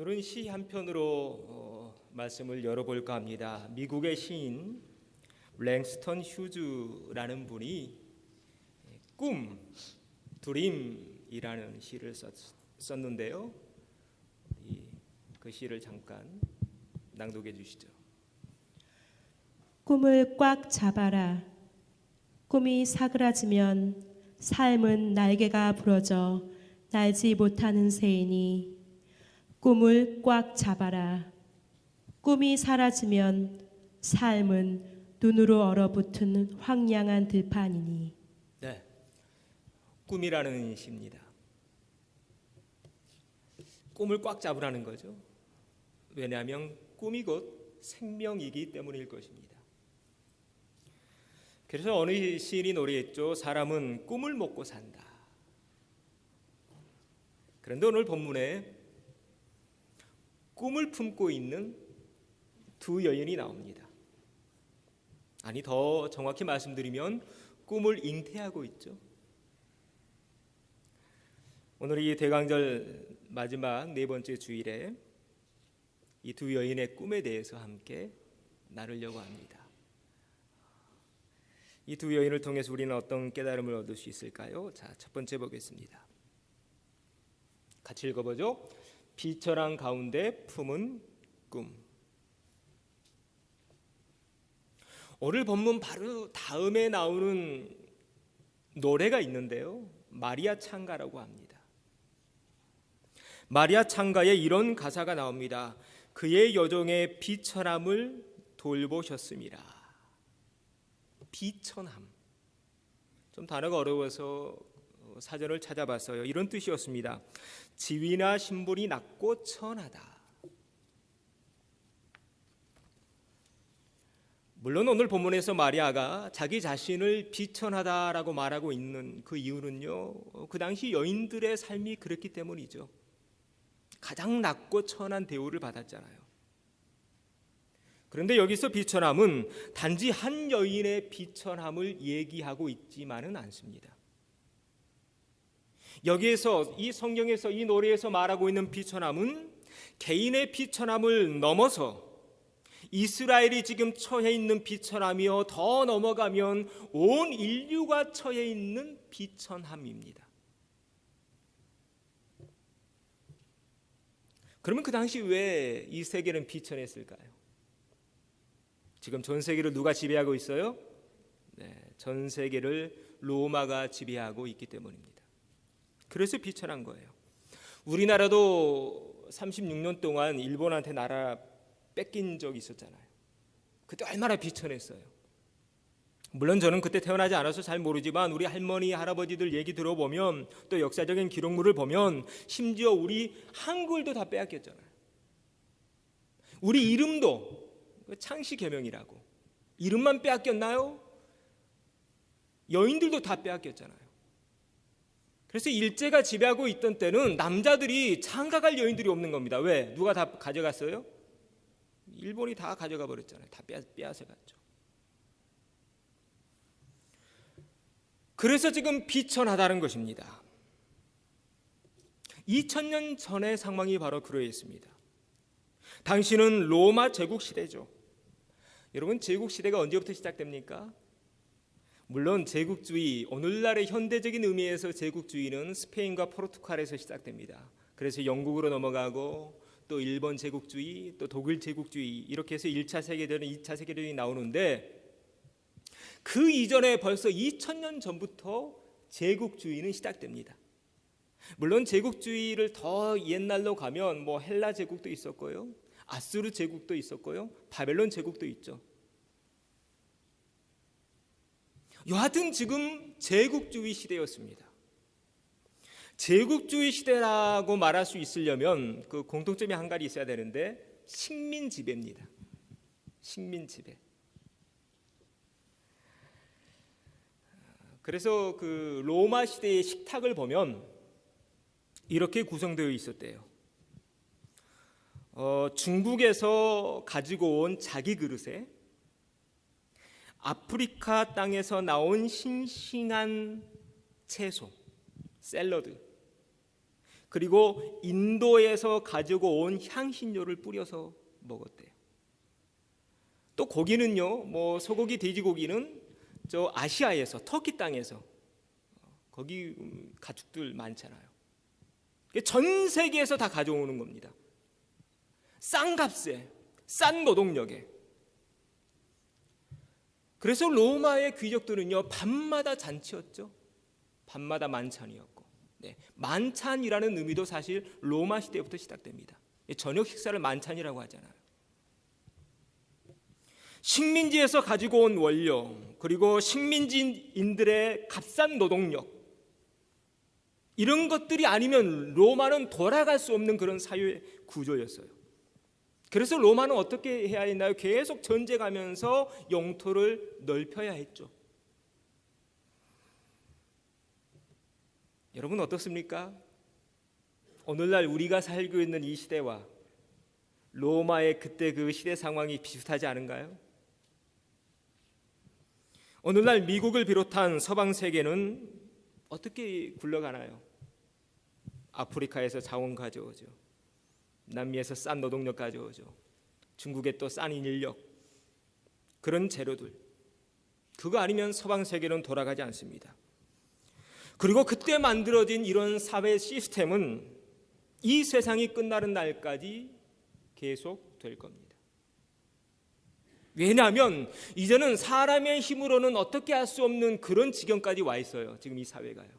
오늘은 시 한 편으로 말씀을 열어볼까 합니다. 미국의 시인 랭스턴 휴즈라는 분이 꿈, 드림이라는 시를 썼는데요. 그 시를 잠깐 낭독해 주시죠. 꿈을 꽉 잡아라. 꿈이 사그라지면 삶은 날개가 부러져 날지 못하는 새이니 꿈을 꽉 잡아라. 꿈이 사라지면 삶은 눈으로 얼어붙은 황량한 들판이니. 네, 꿈이라는 시입니다. 꿈을 꽉 잡으라는 거죠. 왜냐하면 꿈이 곧 생명이기 때문일 것입니다. 그래서 어느 시인이 노래했죠. 사람은 꿈을 먹고 산다. 그런데 오늘 본문에 꿈을 품고 있는 두 여인이 나옵니다. 아니, 더 정확히 말씀드리면 꿈을 잉태하고 있죠. 오늘 이 대강절 마지막 네 번째 주일에 이 두 여인의 꿈에 대해서 함께 나누려고 합니다. 이 두 여인을 통해서 우리는 어떤 깨달음을 얻을 수 있을까요? 자, 첫 번째 보겠습니다. 같이 읽어보죠. 비천한 가운데 품은 꿈. 오늘 본문 바로 다음에 나오는 노래가 있는데요. 마리아 창가라고 합니다. 마리아 창가에 이런 가사가 나옵니다. 그의 여종의 비천함을 돌보셨습니다. 비천함. 좀 단어가 어려워서 사전을 찾아봤어요. 이런 뜻이었습니다. 지위나 신분이 낮고 천하다. 물론 오늘 본문에서 마리아가 자기 자신을 비천하다라고 말하고 있는 그 이유는요, 그 당시 여인들의 삶이 그랬기 때문이죠. 가장 낮고 천한 대우를 받았잖아요. 그런데 여기서 비천함은 단지 한 여인의 비천함을 얘기하고 있지만은 않습니다. 여기에서 이 성경에서 이 노래에서 말하고 있는 비천함은 개인의 비천함을 넘어서 이스라엘이 지금 처해 있는 비천함이요, 더 넘어가면 온 인류가 처해 있는 비천함입니다. 그러면 그 당시 왜 이 세계는 비천했을까요? 지금 전 세계를 누가 지배하고 있어요? 네, 전 세계를 로마가 지배하고 있기 때문입니다. 그래서 비천한 거예요. 우리나라도 36년 동안 일본한테 나라 뺏긴 적이 있었잖아요. 그때 얼마나 비천했어요. 물론 저는 그때 태어나지 않아서 잘 모르지만 우리 할머니, 할아버지들 얘기 들어보면, 또 역사적인 기록물을 보면 심지어 우리 한글도 다 빼앗겼잖아요. 우리 이름도 창씨 계명이라고 이름만 빼앗겼나요? 여인들도 다 빼앗겼잖아요. 그래서 일제가 지배하고 있던 때는 남자들이 장가갈 여인들이 없는 겁니다. 왜? 누가 다 가져갔어요? 일본이 다 가져가 버렸잖아요. 다 빼앗아갔죠. 그래서 지금 비천하다는 것입니다. 2000년 전의 상황이 바로 그러했습니다. 당시는 로마 제국 시대죠. 여러분, 제국 시대가 언제부터 시작됩니까? 물론 제국주의, 오늘날의 현대적인 의미에서 제국주의는 스페인과 포르투갈에서 시작됩니다. 그래서 영국으로 넘어가고 또 일본 제국주의, 또 독일 제국주의, 이렇게 해서 1차 세계대전, 2차 세계대전이 나오는데 그 이전에 벌써 2000년 전부터 제국주의는 시작됩니다. 물론 제국주의를 더 옛날로 가면 뭐 헬라 제국도 있었고요, 아수르 제국도 있었고요, 바벨론 제국도 있죠. 여하튼 지금 제국주의 시대였습니다. 제국주의 시대라고 말할 수 있으려면 그 공통점이 한 가지 있어야 되는데, 식민 지배입니다. 식민 지배. 그래서 그 로마 시대의 식탁을 보면 이렇게 구성되어 있었대요. 중국에서 가지고 온 자기 그릇에 아프리카 땅에서 나온 싱싱한 채소, 샐러드, 그리고 인도에서 가지고 온 향신료를 뿌려서 먹었대요. 또 고기는요, 뭐 소고기, 돼지고기는 저 아시아에서, 터키 땅에서 거기 가축들 많잖아요. 전 세계에서 다 가져오는 겁니다. 싼 값에, 싼 노동력에. 그래서 로마의 귀족들은요, 밤마다 잔치였죠. 밤마다 만찬이었고, 네, 만찬이라는 의미도 사실 로마 시대부터 시작됩니다. 저녁 식사를 만찬이라고 하잖아요. 식민지에서 가지고 온 원료, 그리고 식민지인들의 값싼 노동력, 이런 것들이 아니면 로마는 돌아갈 수 없는 그런 사회 구조였어요. 그래서 로마는 어떻게 해야 했나요? 계속 전쟁하면서 영토를 넓혀야 했죠. 여러분 어떻습니까? 오늘날 우리가 살고 있는 이 시대와 로마의 그때 그 시대 상황이 비슷하지 않은가요? 오늘날 미국을 비롯한 서방 세계는 어떻게 굴러가나요? 아프리카에서 자원 가져오죠. 남미에서 싼 노동력 가져오죠. 중국에 또 싼 인력, 그런 재료들. 그거 아니면 서방 세계는 돌아가지 않습니다. 그리고 그때 만들어진 이런 사회 시스템은 이 세상이 끝나는 날까지 계속 될 겁니다. 왜냐하면 이제는 사람의 힘으로는 어떻게 할 수 없는 그런 지경까지 와 있어요. 지금 이 사회가요.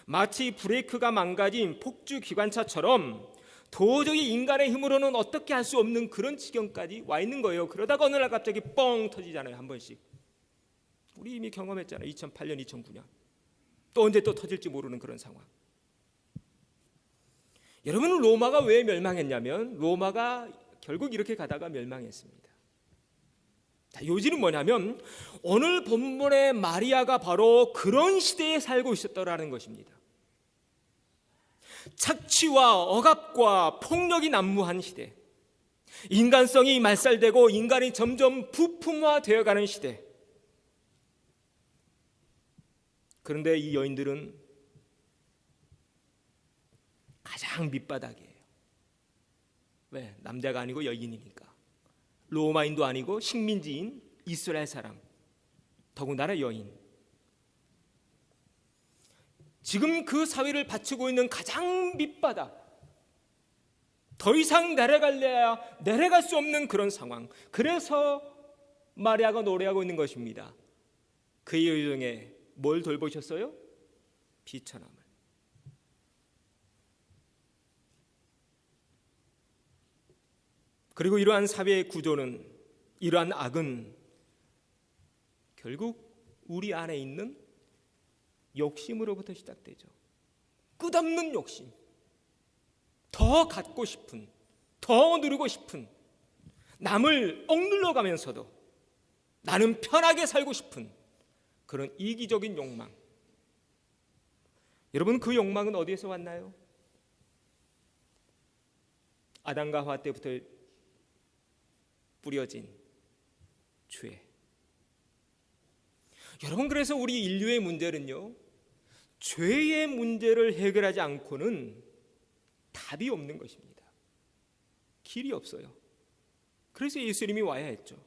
마치 브레이크가 망가진 폭주 기관차처럼 도저히 인간의 힘으로는 어떻게 할 수 없는 그런 지경까지 와 있는 거예요. 그러다가 어느 날 갑자기 뻥 터지잖아요. 한 번씩. 우리 이미 경험했잖아요. 2008년, 2009년. 또 언제 또 터질지 모르는 그런 상황. 여러분, 로마가 왜 멸망했냐면 로마가 결국 이렇게 가다가 멸망했습니다. 자, 요지는 뭐냐면 오늘 본문의 마리아가 바로 그런 시대에 살고 있었더라는 것입니다. 착취와 억압과 폭력이 난무한 시대, 인간성이 말살되고 인간이 점점 부품화되어가는 시대. 그런데 이 여인들은 가장 밑바닥이에요. 왜? 남자가 아니고 여인이니까. 로마인도 아니고 식민지인 이스라엘 사람, 더군다나 여인. 지금 그 사회를 바치고 있는 가장 밑바닥, 더 이상 내려갈래야 내려갈 수 없는 그런 상황. 그래서 마리아가 노래하고 있는 것입니다. 그의 여정에 뭘 돌보셨어요? 비천함을. 그리고 이러한 사회의 구조는, 이러한 악은 결국 우리 안에 있는 욕심으로부터 시작되죠. 끝없는 욕심, 더 갖고 싶은, 더 누리고 싶은, 남을 억눌러 가면서도 나는 편하게 살고 싶은 그런 이기적인 욕망. 여러분, 그 욕망은 어디에서 왔나요? 아담과 하와 때부터 뿌려진 죄. 여러분, 그래서 우리 인류의 문제는요, 죄의 문제를 해결하지 않고는 답이 없는 것입니다. 길이 없어요. 그래서 예수님이 와야 했죠.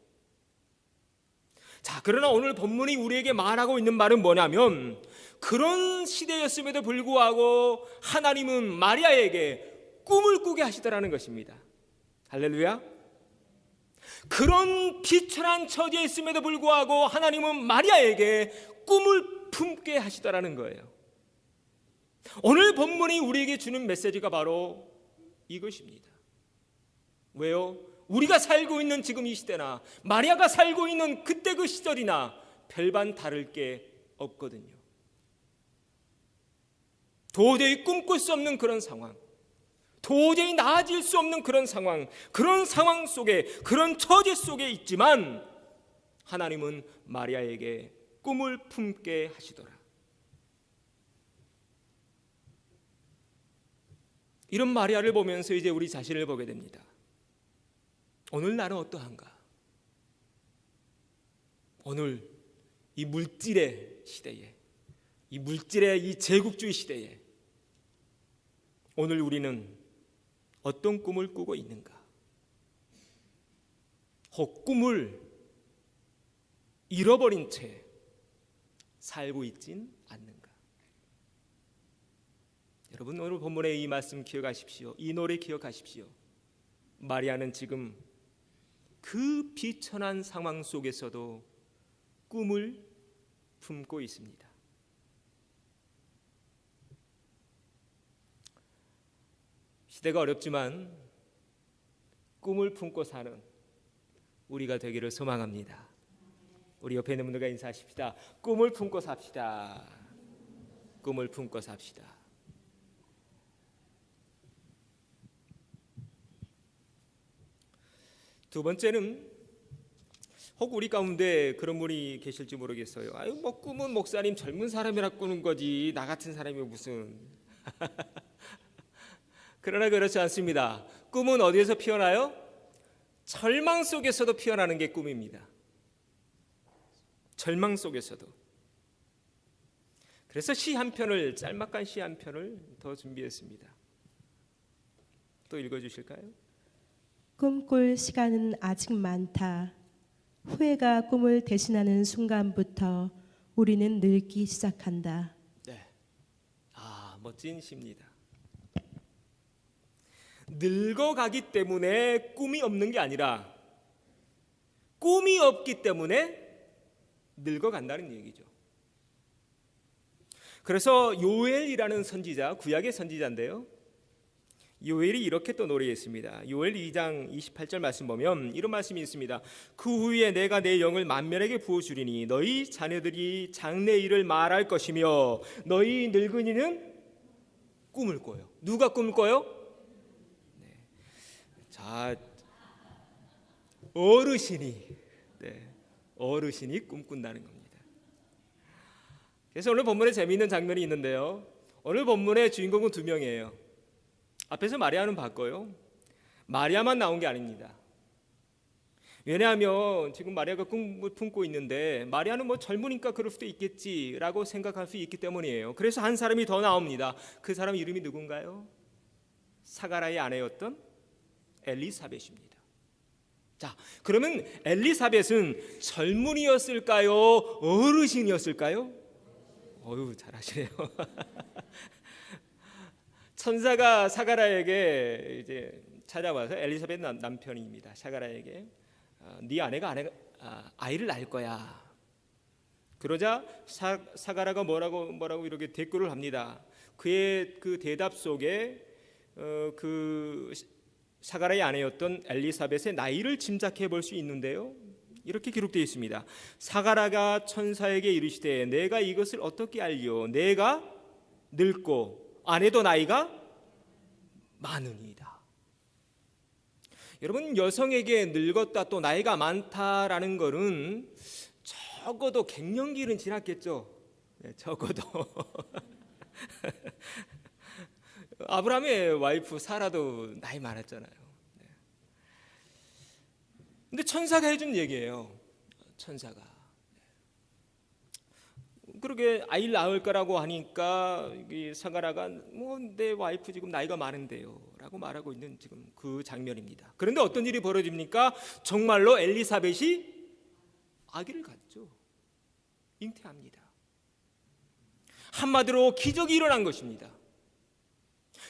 자, 그러나 오늘 본문이 우리에게 말하고 있는 말은 뭐냐면, 그런 시대였음에도 불구하고 하나님은 마리아에게 꿈을 꾸게 하시더라는 것입니다. 할렐루야. 그런 비천한 처지에 있음에도 불구하고 하나님은 마리아에게 꿈을 품게 하시더라는 거예요. 오늘 본문이 우리에게 주는 메시지가 바로 이것입니다. 왜요? 우리가 살고 있는 지금 이 시대나 마리아가 살고 있는 그때 그 시절이나 별반 다를 게 없거든요. 도저히 꿈꿀 수 없는 그런 상황, 도저히 나아질 수 없는 그런 상황, 그런 상황 속에, 그런 처지 속에 있지만 하나님은 마리아에게 꿈을 품게 하시더라. 이런 마리아를 보면서 이제 우리 자신을 보게 됩니다. 오늘 나는 어떠한가? 오늘 이 물질의 시대에, 이 물질의 이 제국주의 시대에 오늘 우리는 어떤 꿈을 꾸고 있는가? 혹 꿈을 잃어버린 채 살고 있진 않는가? 여러분, 오늘 본문의 이 말씀 기억하십시오. 이 노래 기억하십시오. 마리아는 지금 그 비천한 상황 속에서도 꿈을 품고 있습니다. 시대가 어렵지만 꿈을 품고 사는 우리가 되기를 소망합니다. 우리 옆에 있는 분들과 인사하십시다. 꿈을 품고 삽시다. 꿈을 품고 삽시다. 두 번째는 혹 우리 가운데 그런 분이 계실지 모르겠어요. 아유, 뭐 꿈은 목사님 젊은 사람이라 꾸는 거지 나 같은 사람이 무슨. 그러나 그렇지 않습니다. 꿈은 어디에서 피어나요? 절망 속에서도 피어나는 게 꿈입니다. 절망 속에서도. 그래서 시 한 편을, 짤막한 시 한 편을 더 준비했습니다. 또 읽어주실까요? 꿈꿀 시간은 아직 많다. 후회가 꿈을 대신하는 순간부터 우리는 늙기 시작한다. 네. 멋진 시입니다. 늙어가기 때문에 꿈이 없는 게 아니라 꿈이 없기 때문에 늙어간다는 얘기죠. 그래서 요엘이라는 선지자, 구약의 선지자인데요, 요엘이 이렇게 또 노래했습니다. 요엘 2장 28절 말씀 보면 이런 말씀이 있습니다. 그 후에 내가 내 영을 만면에게 부어주리니 너희 자녀들이 장래 일을 말할 것이며 너희 늙은이는 꿈을 꿔요. 누가 꿈을 꿔요? 네. 자, 어르신이 꿈꾼다는 겁니다. 그래서 오늘 본문에 재미있는 장면이 있는데요, 오늘 본문의 주인공은 두 명이에요. 앞에서 마리아는 봤고요, 마리아만 나온 게 아닙니다. 왜냐하면 지금 마리아가 꿈을 품고 있는데 마리아는 뭐 젊으니까 그럴 수도 있겠지라고 생각할 수 있기 때문이에요. 그래서 한 사람이 더 나옵니다. 그 사람 이름이 누군가요? 사가라의 아내였던 엘리사벳입니다. 자, 그러면 엘리사벳은 젊은이였을까요? 어르신이었을까요? 어휴, 잘하시네요. 천사가 사가라에게 이제 찾아와서, 엘리사벳 남편입니다. 사가라에게 네 아내가 아이를 낳을 거야. 그러자 사가라가 뭐라고 이렇게 대꾸를 합니다. 그의 그 대답 속에 그 사가라의 아내였던 엘리사벳의 나이를 짐작해 볼 수 있는데요, 이렇게 기록되어 있습니다. 사가라가 천사에게 이르시되 내가 이것을 어떻게 알리오? 내가 늙고 아내도 나이가 많으니이다. 여러분, 여성에게 늙었다 또 나이가 많다라는 것은 적어도 갱년기는 지났겠죠. 네, 적어도. 아브라함의 와이프 사라도 나이 많았잖아요. 네. 근데 천사가 해준 얘기예요. 천사가. 그러게 아이를 낳을 거라고 하니까 사가라가 뭐 내 와이프 지금 나이가 많은데요 라고 말하고 있는 지금 그 장면입니다. 그런데 어떤 일이 벌어집니까? 정말로 엘리사벳이 아기를 갖죠. 잉태합니다. 한마디로 기적이 일어난 것입니다.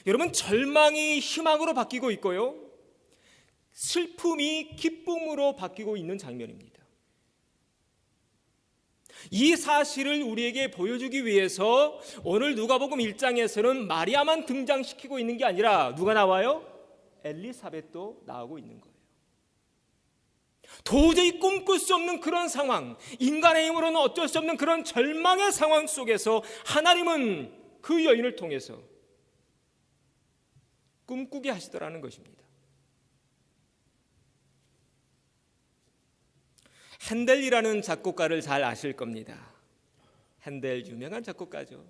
여러분, 절망이 희망으로 바뀌고 있고요, 슬픔이 기쁨으로 바뀌고 있는 장면입니다. 이 사실을 우리에게 보여주기 위해서 오늘 누가복음 1장에서는 마리아만 등장시키고 있는 게 아니라 누가 나와요? 엘리사벳도 나오고 있는 거예요. 도저히 꿈꿀 수 없는 그런 상황, 인간의 힘으로는 어쩔 수 없는 그런 절망의 상황 속에서 하나님은 그 여인을 통해서 꿈꾸게 하시더라는 것입니다. 핸델이라는 작곡가를 잘 아실 겁니다. 핸델 유명한 작곡가죠.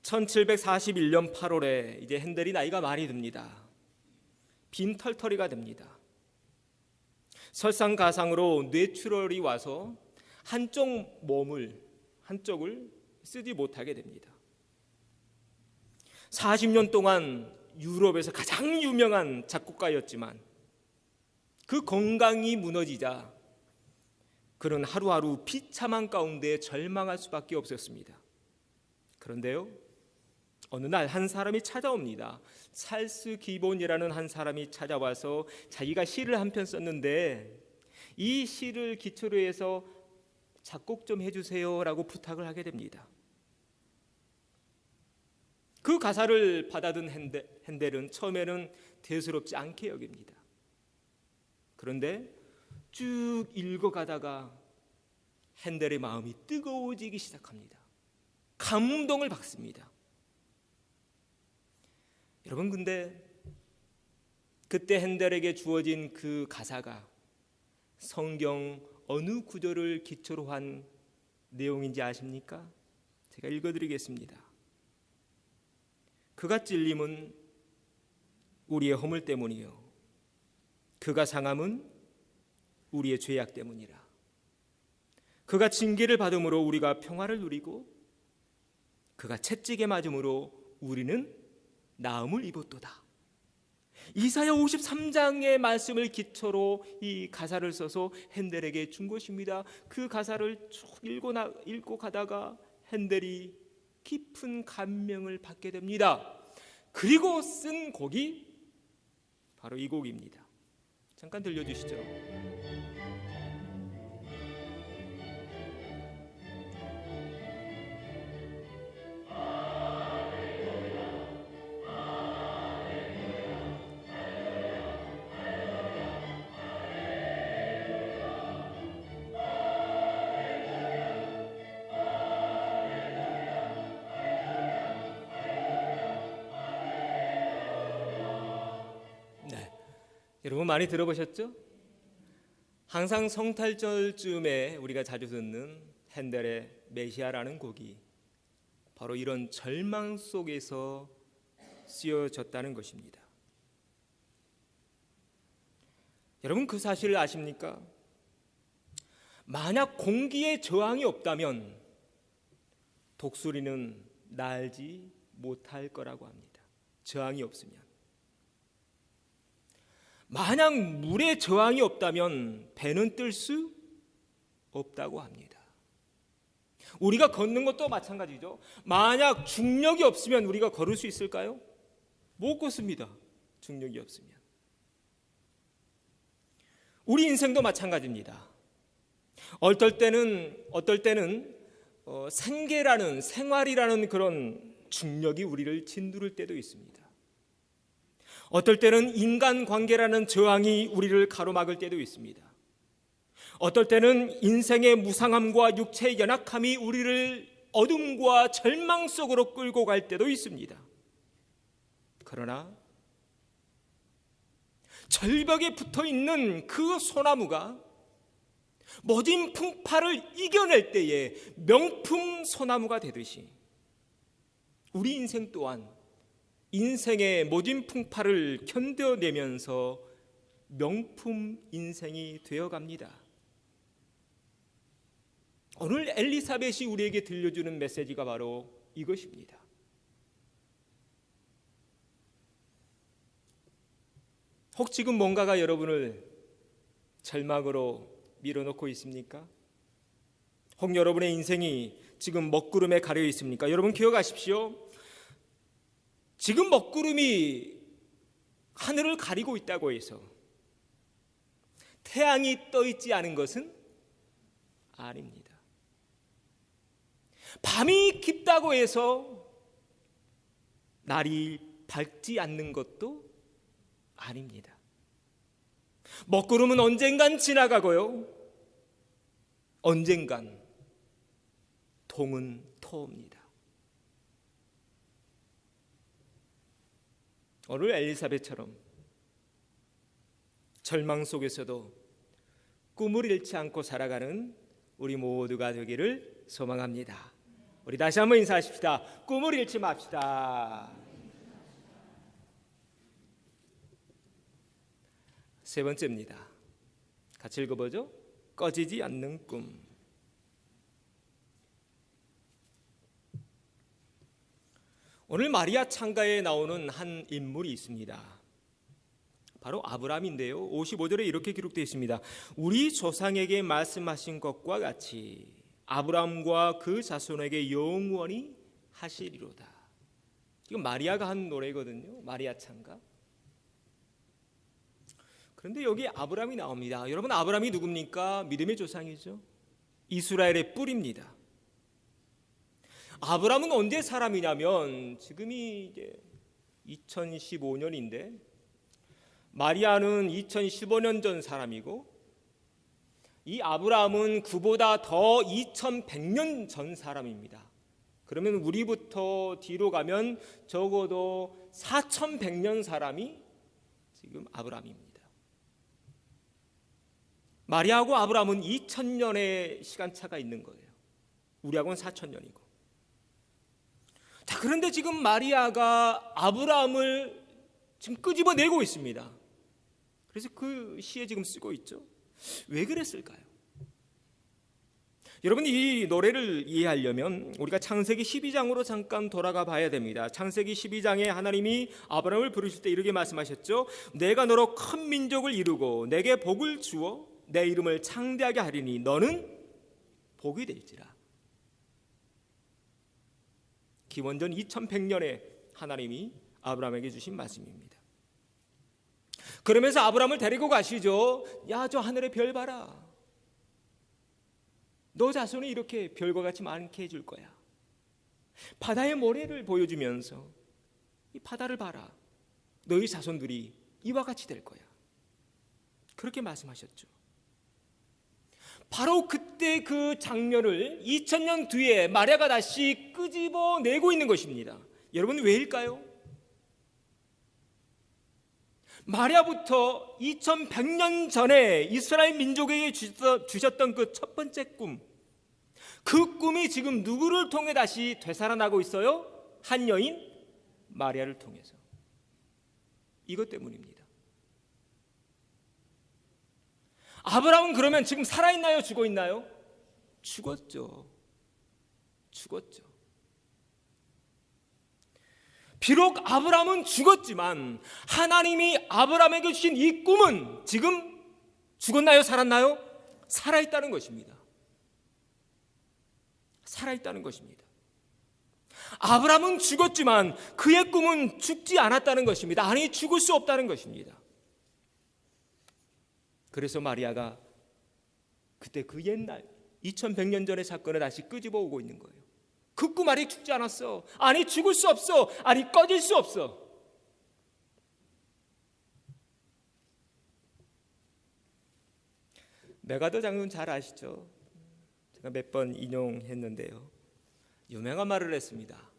1741년 8월에 이제 핸델이 나이가 많이 듭니다. 빈털터리가 됩니다. 설상가상으로 뇌출혈이 와서 한쪽을 쓰지 못하게 됩니다. 40년 동안 유럽에서 가장 유명한 작곡가였지만 그 건강이 무너지자 그는 하루하루 비참한 가운데 절망할 수밖에 없었습니다. 그런데요, 어느 날 한 사람이 찾아옵니다. 찰스 기본이라는 한 사람이 찾아와서 자기가 시를 한 편 썼는데 이 시를 기초로 해서 작곡 좀 해주세요라고 부탁을 하게 됩니다. 그 가사를 받아든 핸델은 처음에는 대수롭지 않게 여깁니다. 그런데 쭉 읽어가다가 핸델의 마음이 뜨거워지기 시작합니다. 감동을 받습니다. 여러분, 근데 그때 핸델에게 주어진 그 가사가 성경 어느 구절을 기초로 한 내용인지 아십니까? 제가 읽어드리겠습니다. 그가 찔림은 우리의 허물 때문이요 그가 상함은 우리의 죄악 때문이라. 그가 징계를 받음으로 우리가 평화를 누리고 그가 채찍에 맞음으로 우리는 나음을 입었도다. 이사야 53장의 말씀을 기초로 이 가사를 써서 핸델에게 준 것입니다. 그 가사를 쭉 읽고 가다가 핸델이 깊은 감명을 받게 됩니다. 그리고 쓴 곡이 바로 이 곡입니다. 잠깐 들려주시죠. 여러분 많이 들어보셨죠? 항상 성탄절쯤에 우리가 자주 듣는 핸델의 메시아라는 곡이 바로 이런 절망 속에서 쓰여졌다는 것입니다. 여러분, 그 사실을 아십니까? 만약 공기에 저항이 없다면 독수리는 날지 못할 거라고 합니다. 저항이 없으면. 만약 물에 저항이 없다면 배는 뜰 수 없다고 합니다. 우리가 걷는 것도 마찬가지죠. 만약 중력이 없으면 우리가 걸을 수 있을까요? 못 걷습니다. 중력이 없으면. 우리 인생도 마찬가지입니다. 어떨 때는 생계라는 생활이라는 그런 중력이 우리를 짓누를 때도 있습니다. 어떨 때는 인간관계라는 저항이 우리를 가로막을 때도 있습니다. 어떨 때는 인생의 무상함과 육체의 연약함이 우리를 어둠과 절망 속으로 끌고 갈 때도 있습니다. 그러나 절벽에 붙어있는 그 소나무가 모진 풍파를 이겨낼 때에 명품 소나무가 되듯이 우리 인생 또한 인생의 모진 풍파를 견뎌내면서 명품 인생이 되어갑니다. 오늘 엘리사벳이 우리에게 들려주는 메시지가 바로 이것입니다. 혹 지금 뭔가가 여러분을 절망으로 밀어넣고 있습니까? 혹 여러분의 인생이 지금 먹구름에 가려 있습니까? 여러분 기억하십시오. 지금 먹구름이 하늘을 가리고 있다고 해서 태양이 떠 있지 않은 것은 아닙니다. 밤이 깊다고 해서 날이 밝지 않는 것도 아닙니다. 먹구름은 언젠간 지나가고요, 언젠간 동은 터옵니다. 오늘 엘리사벳처럼 절망 속에서도 꿈을 잃지 않고 살아가는 우리 모두가 되기를 소망합니다. 우리 다시 한번 인사하십시다. 꿈을 잃지 맙시다. 세 번째입니다. 같이 읽어보죠. 꺼지지 않는 꿈. 오늘 마리아 창가에 나오는 한 인물이 있습니다. 바로 아브라함인데요. 55절에 이렇게 기록되어 있습니다. 우리 조상에게 말씀하신 것과 같이 아브라함과 그 자손에게 영원히 하시리로다. 이건 마리아가 한 노래거든요. 마리아 창가. 그런데 여기 아브라함이 나옵니다. 여러분, 아브라함이 누굽니까? 믿음의 조상이죠. 이스라엘의 뿌리입니다. 아브라함은 언제 사람이냐면 지금이 이제 2015년인데 마리아는 2015년 전 사람이고 이 아브라함은 그보다 더 2100년 전 사람입니다. 그러면 우리부터 뒤로 가면 적어도 4100년 사람이 지금 아브라함입니다. 마리아하고 아브라함은 2000년의 시간차가 있는 거예요. 우리하고는 4000년이고. 자, 그런데 지금 마리아가 아브라함을 지금 끄집어내고 있습니다. 그래서 그 시에 지금 쓰고 있죠. 왜 그랬을까요? 여러분, 이 노래를 이해하려면 우리가 창세기 12장으로 잠깐 돌아가 봐야 됩니다. 창세기 12장에 하나님이 아브라함을 부르실 때 이렇게 말씀하셨죠. 내가 너로 큰 민족을 이루고 내게 복을 주어 내 이름을 창대하게 하리니 너는 복이 될지라. 기원전 2100년에 하나님이 아브라함에게 주신 말씀입니다. 그러면서 아브라함을 데리고 가시죠. 야, 저 하늘의 별 봐라. 너 자손이 이렇게 별과 같이 많게 해줄 거야. 바다의 모래를 보여주면서 이 바다를 봐라. 너희 자손들이 이와 같이 될 거야. 그렇게 말씀하셨죠. 바로 그때 그 장면을 2000년 뒤에 마리아가 다시 끄집어내고 있는 것입니다. 여러분, 왜일까요? 마리아부터 2100년 전에 이스라엘 민족에게 주셨던 그 첫 번째 꿈, 그 꿈이 지금 누구를 통해 다시 되살아나고 있어요? 한 여인 마리아를 통해서. 이것 때문입니다. 아브라함은 그러면 지금 살아있나요? 죽어있나요? 죽었죠. 죽었죠. 비록 아브라함은 죽었지만 하나님이 아브라함에게 주신 이 꿈은 지금 죽었나요? 살았나요? 살아있다는 것입니다. 살아있다는 것입니다. 아브라함은 죽었지만 그의 꿈은 죽지 않았다는 것입니다. 아니, 죽을 수 없다는 것입니다. 그래서 마리아가 그때 그 옛날 2100년 전의 사건을 다시 끄집어 오고 있는 거예요. 그 꿈 아니 죽지 않았어. 아니, 죽을 수 없어. 아니, 꺼질 수 없어. 메가더 장군 잘 아시죠? 제가 몇 번 인용했는데요. 유명한 말을 했습니다.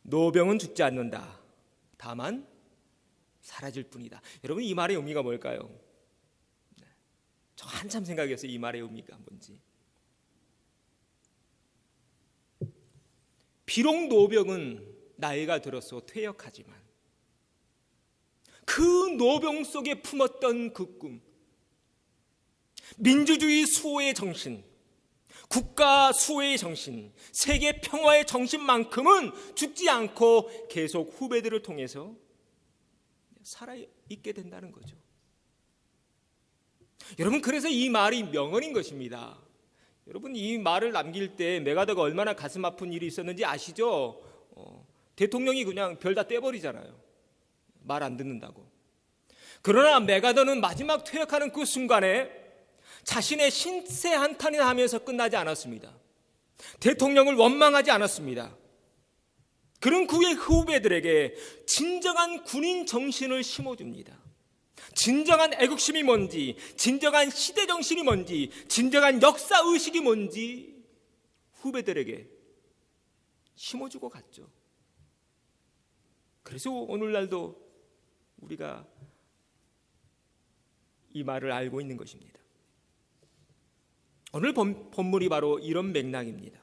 노병은 죽지 않는다. 다만 사라질 뿐이다. 여러분, 이 말의 의미가 뭘까요? 저 한참 생각했어요. 이 말의 의미가 뭔지. 비록 노병은 나이가 들어서 퇴역하지만 그 노병 속에 품었던 그 꿈, 민주주의 수호의 정신, 국가 수호의 정신, 세계 평화의 정신만큼은 죽지 않고 계속 후배들을 통해서 살아있게 된다는 거죠. 여러분, 그래서 이 말이 명언인 것입니다. 여러분, 이 말을 남길 때 메가더가 얼마나 가슴 아픈 일이 있었는지 아시죠? 대통령이 그냥 별 다 떼버리잖아요. 말 안 듣는다고. 그러나 메가더는 마지막 퇴역하는 그 순간에 자신의 신세 한탄을 하면서 끝나지 않았습니다. 대통령을 원망하지 않았습니다. 그런 그의 후배들에게 진정한 군인 정신을 심어줍니다. 진정한 애국심이 뭔지, 진정한 시대정신이 뭔지, 진정한 역사의식이 뭔지 후배들에게 심어주고 갔죠. 그래서 오늘날도 우리가 이 말을 알고 있는 것입니다. 오늘 본문이 바로 이런 맥락입니다.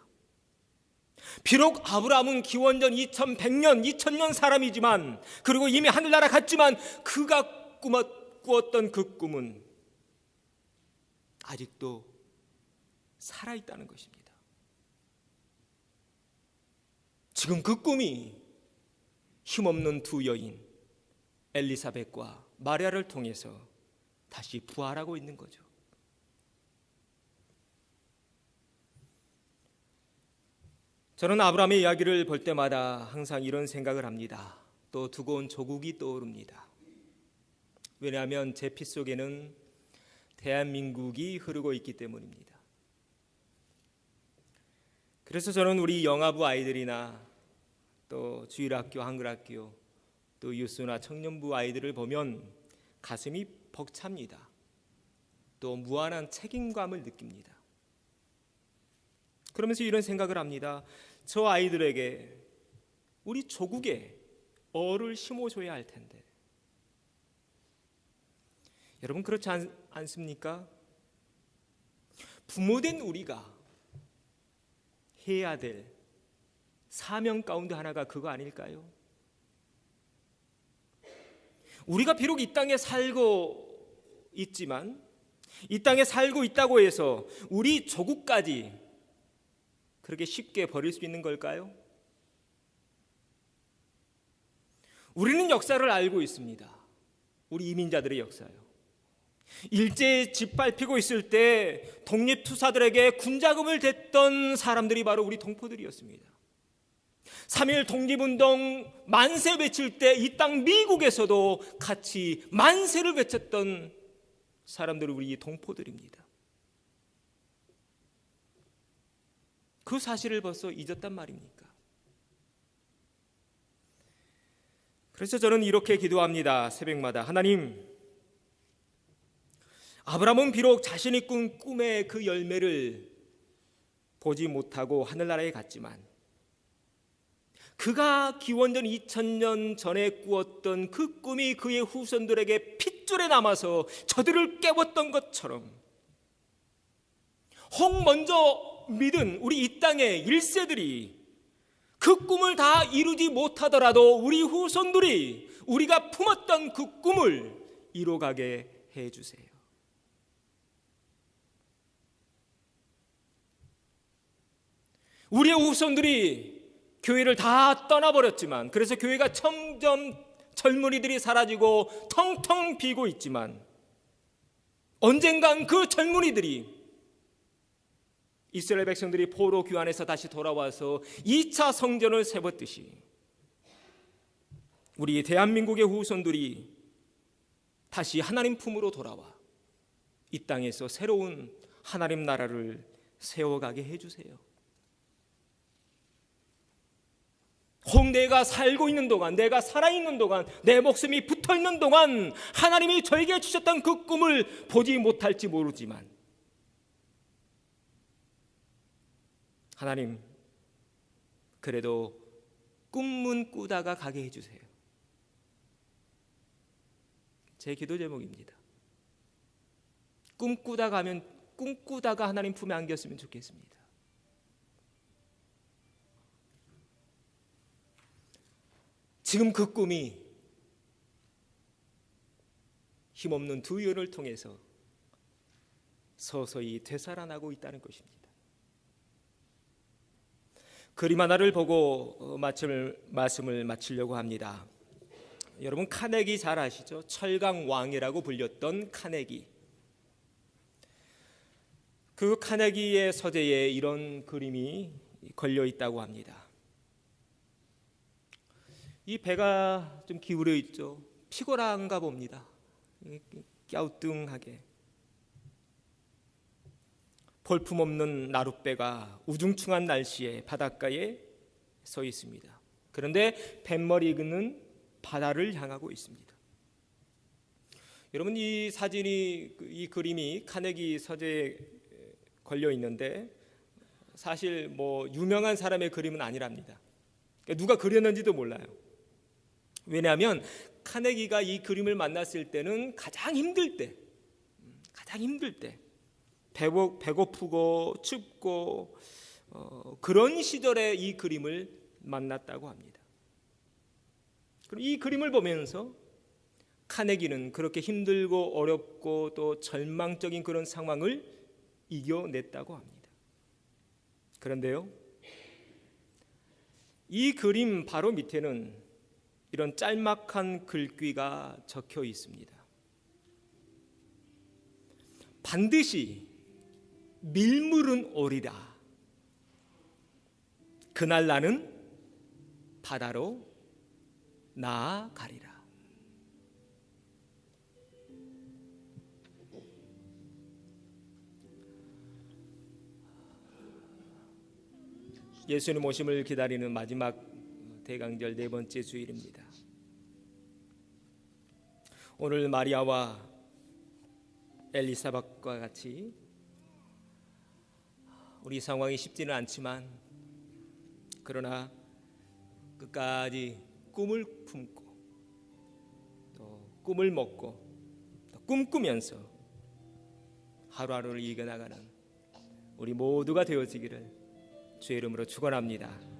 비록 아브라함은 기원전 2100년, 2000년 사람이지만, 그리고 이미 하늘나라 갔지만 그가 꾸었던 그 꿈은 아직도 살아있다는 것입니다. 지금 그 꿈이 힘없는 두 여인 엘리사벳과 마리아를 통해서 다시 부활하고 있는 거죠. 저는 아브라함의 이야기를 볼 때마다 항상 이런 생각을 합니다. 또 두고 온 조국이 떠오릅니다. 왜냐하면 제 피 속에는 대한민국이 흐르고 있기 때문입니다. 그래서 저는 우리 영아부 아이들이나 또 주일학교, 한글학교, 또 유스나 청년부 아이들을 보면 가슴이 벅찹니다. 또 무한한 책임감을 느낍니다. 그러면서 이런 생각을 합니다. 저 아이들에게 우리 조국에 어를 심어줘야 할 텐데. 여러분 그렇지 않습니까? 부모된 우리가 해야 될 사명 가운데 하나가 그거 아닐까요? 우리가 비록 이 땅에 살고 있지만 이 땅에 살고 있다고 해서 우리 조국까지 그렇게 쉽게 버릴 수 있는 걸까요? 우리는 역사를 알고 있습니다. 우리 이민자들의 역사요. 일제에 짓밟히고 있을 때 독립투사들에게 군자금을 댔던 사람들이 바로 우리 동포들이었습니다. 3.1 독립운동 만세 외칠 때 이 땅 미국에서도 같이 만세를 외쳤던 사람들이 우리 동포들입니다. 그 사실을 벌써 잊었단 말입니까? 그래서 저는 이렇게 기도합니다. 새벽마다 하나님, 아브라함은 비록 자신이 꾼 꿈의 그 열매를 보지 못하고 하늘나라에 갔지만 그가 기원전 2000년 전에 꾸었던 그 꿈이 그의 후손들에게 핏줄에 남아서 저들을 깨웠던 것처럼 혹 먼저 믿은 우리 이 땅의 1세들이 그 꿈을 다 이루지 못하더라도 우리 후손들이 우리가 품었던 그 꿈을 이뤄가게 해주세요. 우리의 후손들이 교회를 다 떠나버렸지만, 그래서 교회가 점점 젊은이들이 사라지고 텅텅 비고 있지만, 언젠간 그 젊은이들이 이스라엘 백성들이 포로 귀환해서 다시 돌아와서 2차 성전을 세웠듯이 우리 대한민국의 후손들이 다시 하나님 품으로 돌아와 이 땅에서 새로운 하나님 나라를 세워가게 해주세요. 혹 내가 살고 있는 동안, 내가 살아있는 동안, 내 목숨이 붙어있는 동안 하나님이 저에게 주셨던 그 꿈을 보지 못할지 모르지만 하나님, 그래도 꿈은 꾸다가 가게 해주세요. 제 기도 제목입니다. 꿈꾸다가 하나님 품에 안겼으면 좋겠습니다. 지금 그 꿈이 힘없는 두 여인을 통해서 서서히 되살아나고 있다는 것입니다. 그림 하나를 보고 말씀을 마치려고 합니다. 여러분 카네기 잘 아시죠? 철강왕이라고 불렸던 카네기. 그 카네기의 서재에 이런 그림이 걸려 있다고 합니다. 이 배가 좀 기울어 있죠. 피곤한가 봅니다. 갸우뚱하게. 볼품없는 나룻배가 우중충한 날씨에 바닷가에 서 있습니다. 그런데 뱃머리는 바다를 향하고 있습니다. 여러분 이 사진이, 이 그림이 카네기 서재에 걸려 있는데 사실 유명한 사람의 그림은 아니랍니다. 그러니까 누가 그렸는지도 몰라요. 왜냐하면 카네기가 이 그림을 만났을 때는 가장 힘들 때 배고프고 춥고 그런 시절에 이 그림을 만났다고 합니다. 그럼 이 그림을 보면서 카네기는 그렇게 힘들고 어렵고 또 절망적인 그런 상황을 이겨냈다고 합니다. 그런데요, 이 그림 바로 밑에는 이런 짤막한 글귀가 적혀 있습니다. 반드시 밀물은 오리라. 그날 나는 바다로 나아가리라. 예수님 오심을 기다리는 마지막 대강절 네 번째 주일입니다. 오늘 마리아와 엘리사벳과 같이 우리 상황이 쉽지는 않지만 그러나 끝까지 꿈을 품고 또 꿈을 먹고 또 꿈꾸면서 하루하루를 이겨나가는 우리 모두가 되어지기를 주의 이름으로 축원합니다.